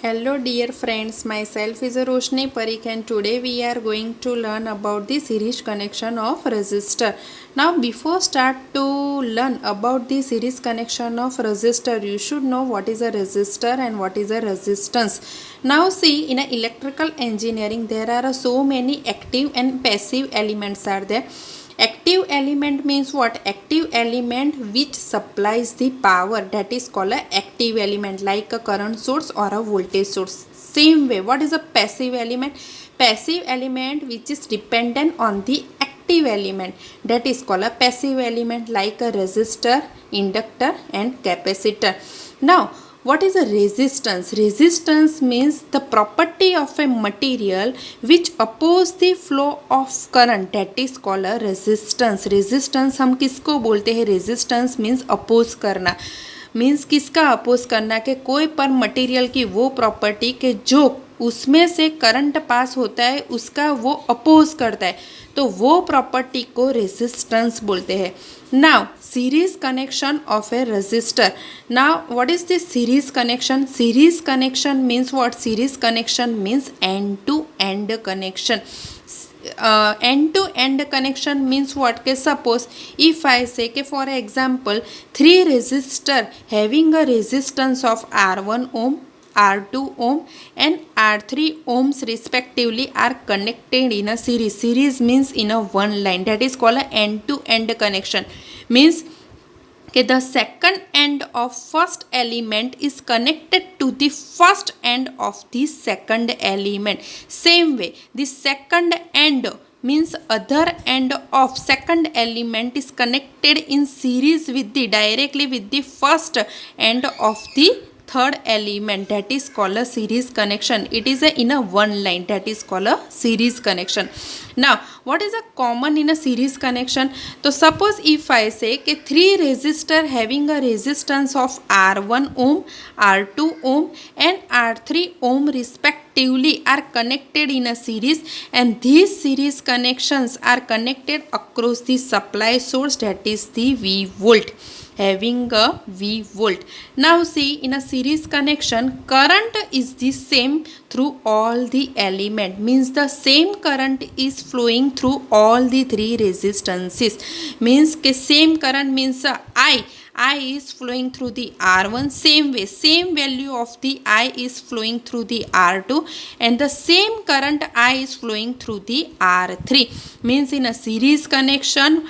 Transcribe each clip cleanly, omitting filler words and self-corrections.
Hello dear friends, myself is Roshni Parikh and today we are going to learn about the series connection of resistor. Now before start to learn about the series connection of resistor, you should know what is a resistor and what is a resistance. Now see, in a electrical engineering there are so many active and passive elements are there. Active element means what? Active element which supplies the power, that is called a active element, like a current source or a voltage source. Same way, what is a passive element? Passive element which is dependent on the active element, that is called a passive element, like a resistor, inductor and capacitor. Now what is a resistance? Resistance means the property of a material which oppose the flow of current, that is called a resistance. resistance हम किसको बोलते हैं? resistance means oppose करना, means किसका oppose करना, कि कोई पर मटेरियल की वो प्रॉपर्टी के जो उसमें से करंट पास होता है उसका वो अपोज करता है, तो वो प्रॉपर्टी को रेजिस्टेंस बोलते हैं. Now series connection of a resistor. Now what is this series connection? Series connection means what? Series connection means end to end connection. end-to-end connection means what? Ke suppose if I say ke for example 3 resistor having a resistance of R1 ohm, R2 ohm and R3 ohms respectively are connected in a series. Series means in a one line, that is called a end-to-end connection. Means the second end of first element is connected to the first end of the second element. Same way, the second end means other end of second element is connected in series with the directly with the first end of the third element, that is called a series connection. It is in a one line, that is called a series connection. Now what is a common in a series connection? So suppose if I say कि 3 resistor having a resistance of R1 ohm, R2 ohm and R3 ohm respectively are connected in a series, and these series connections are connected across the supply source, that is the V volt, having a V volt. Now see, in a series connection current is the same through all the element, means the same current is flowing through all the 3 resistances. Means के same current means I is flowing through the R1, same way same value of the I is flowing through the R2 and the same current I is flowing through the R3. Means in a series connection,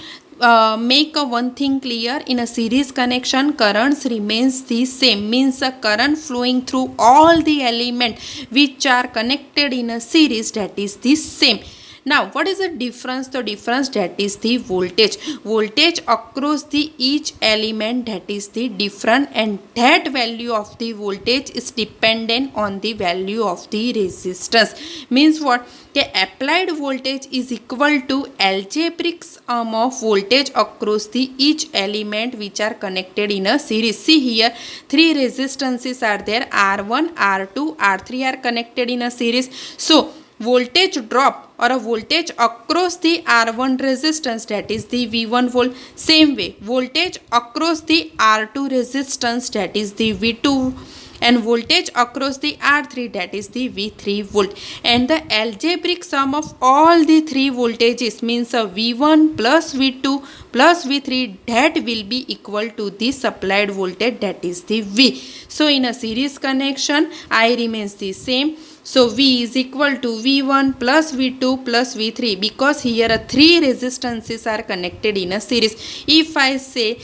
make a one thing clear, in a series connection currents remains the same, means a current flowing through all the element which are connected in a series, that is the same. Now what is the difference? The difference, that is the voltage. Voltage across the each element, that is the different, and that value of the voltage is dependent on the value of the resistance. Means what? The applied voltage is equal to algebraic sum of voltage across the each element which are connected in a series. See here, 3 resistances are there, R1, R2, R3 are connected in a series. So voltage drop or a voltage across the R1 resistance, that is the V1 volt. Same way, voltage across the R2 resistance, that is the V2, and voltage across the R3, that is the V3 volt. And the algebraic sum of all the 3 voltages means a V1 plus V2 plus V3, that will be equal to the supplied voltage, that is the V. So in a series connection I remains the same. So V is equal to V1 plus V2 plus V3, because here 3 resistances are connected in a series. If I say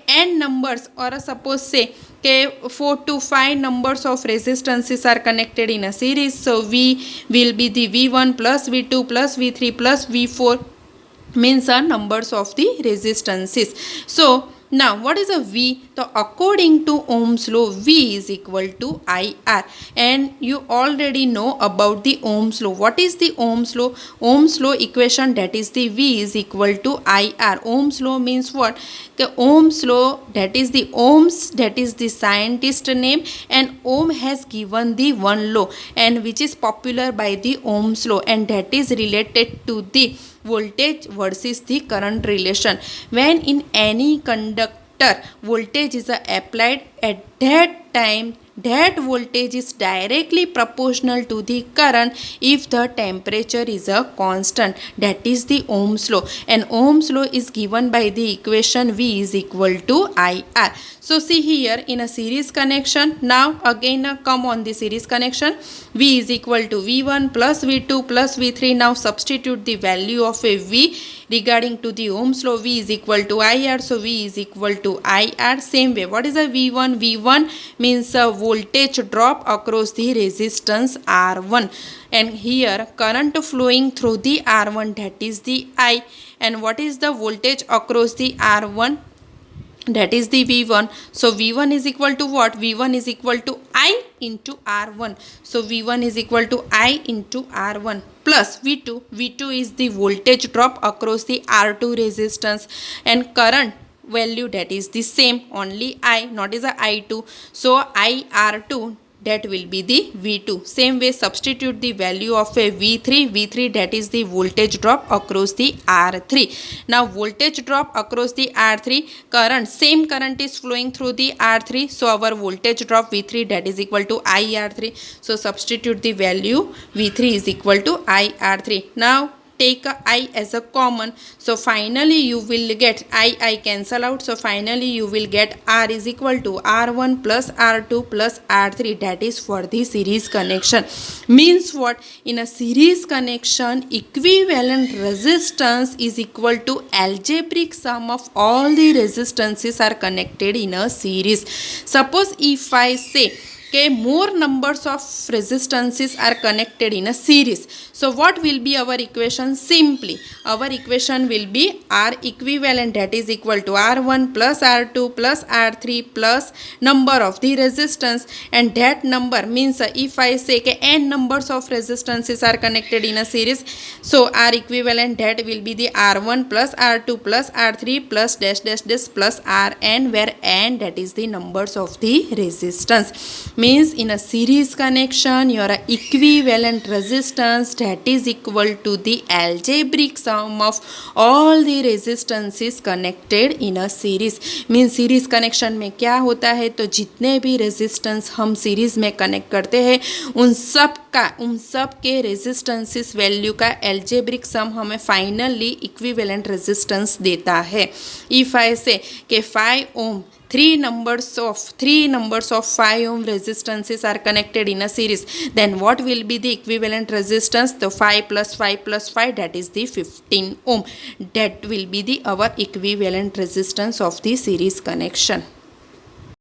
n numbers, or suppose say 4 to 5 numbers of resistances are connected in a series, so V will be the V1 plus V2 plus V3 plus V4, means are numbers of the resistances. So now what is a V? So according to Ohm's law, V is equal to IR, and you already know about the Ohm's law. What is the Ohm's law? Ohm's law equation, that is the V is equal to IR. Ohm's law means what? The Ohm's law, that is the Ohm's, that is the scientist name, and Ohm has given the one law, and which is popular by the Ohm's law, and that is related to the voltage versus the current relation. When in any conductor voltage is applied, at that time that voltage is directly proportional to the current if the temperature is a constant. That is the Ohm's law, and Ohm's law is given by the equation V is equal to IR. So see here in a series connection, now again come on the series connection, V is equal to V1 plus V2 plus V3. Now substitute the value of a V regarding to the Ohm's law. V is equal to IR, so V is equal to IR. Same way, what is a V1? V1 means a voltage drop across the resistance R1, and here current flowing through the R1, that is the I. And what is the voltage across the R1? That is the V1. So V1 is equal to what? V1 is equal to I into R1. So V1 is equal to I into R1 plus V2. V2 is the voltage drop across the R2 resistance, and current value, that is the same, only I, not is a I2. So IR2, that will be the V2. Same way, substitute the value of a V3. V3, that is the voltage drop across the R3. Now voltage drop across the R3, current, same current is flowing through the R3, so our voltage drop V3, that is equal to IR3. So substitute the value, V3 is equal to IR3. Now take a I as a common, so finally you will get I cancel out, so finally you will get R is equal to R1 plus R2 plus R3. That is for the series connection. Means what? In a series connection, equivalent resistance is equal to algebraic sum of all the resistances are connected in a series. Suppose if I say more numbers of resistances are connected in a series, so what will be our equation? Simply our equation will be R equivalent, that is equal to R1 plus R2 plus R3 plus number of the resistance, and that number means if I say n numbers of resistances are connected in a series, so R equivalent, that will be the R1 plus R2 plus R3 plus dash dash dash plus Rn, where n, that is the numbers of the resistance. Means in a series connection, your equivalent resistance, that is equal to the algebraic sum of all the resistances connected in a series. Means series connection में क्या होता है, तो जितने भी resistance हम series में connect करते हैं उन सब के रेजिस्टेंसेस वैल्यू का एल्जेब्रिक सम हमें फाइनली इक्विवेलेंट रेजिस्टेंस देता है. इफ आई से कि 5 ओम, three numbers of 5 ohm resistances are connected in a series, then what will be the equivalent resistance? The 5 plus 5 plus 5, that is the 15 ohm. That will be the our equivalent resistance of the series connection.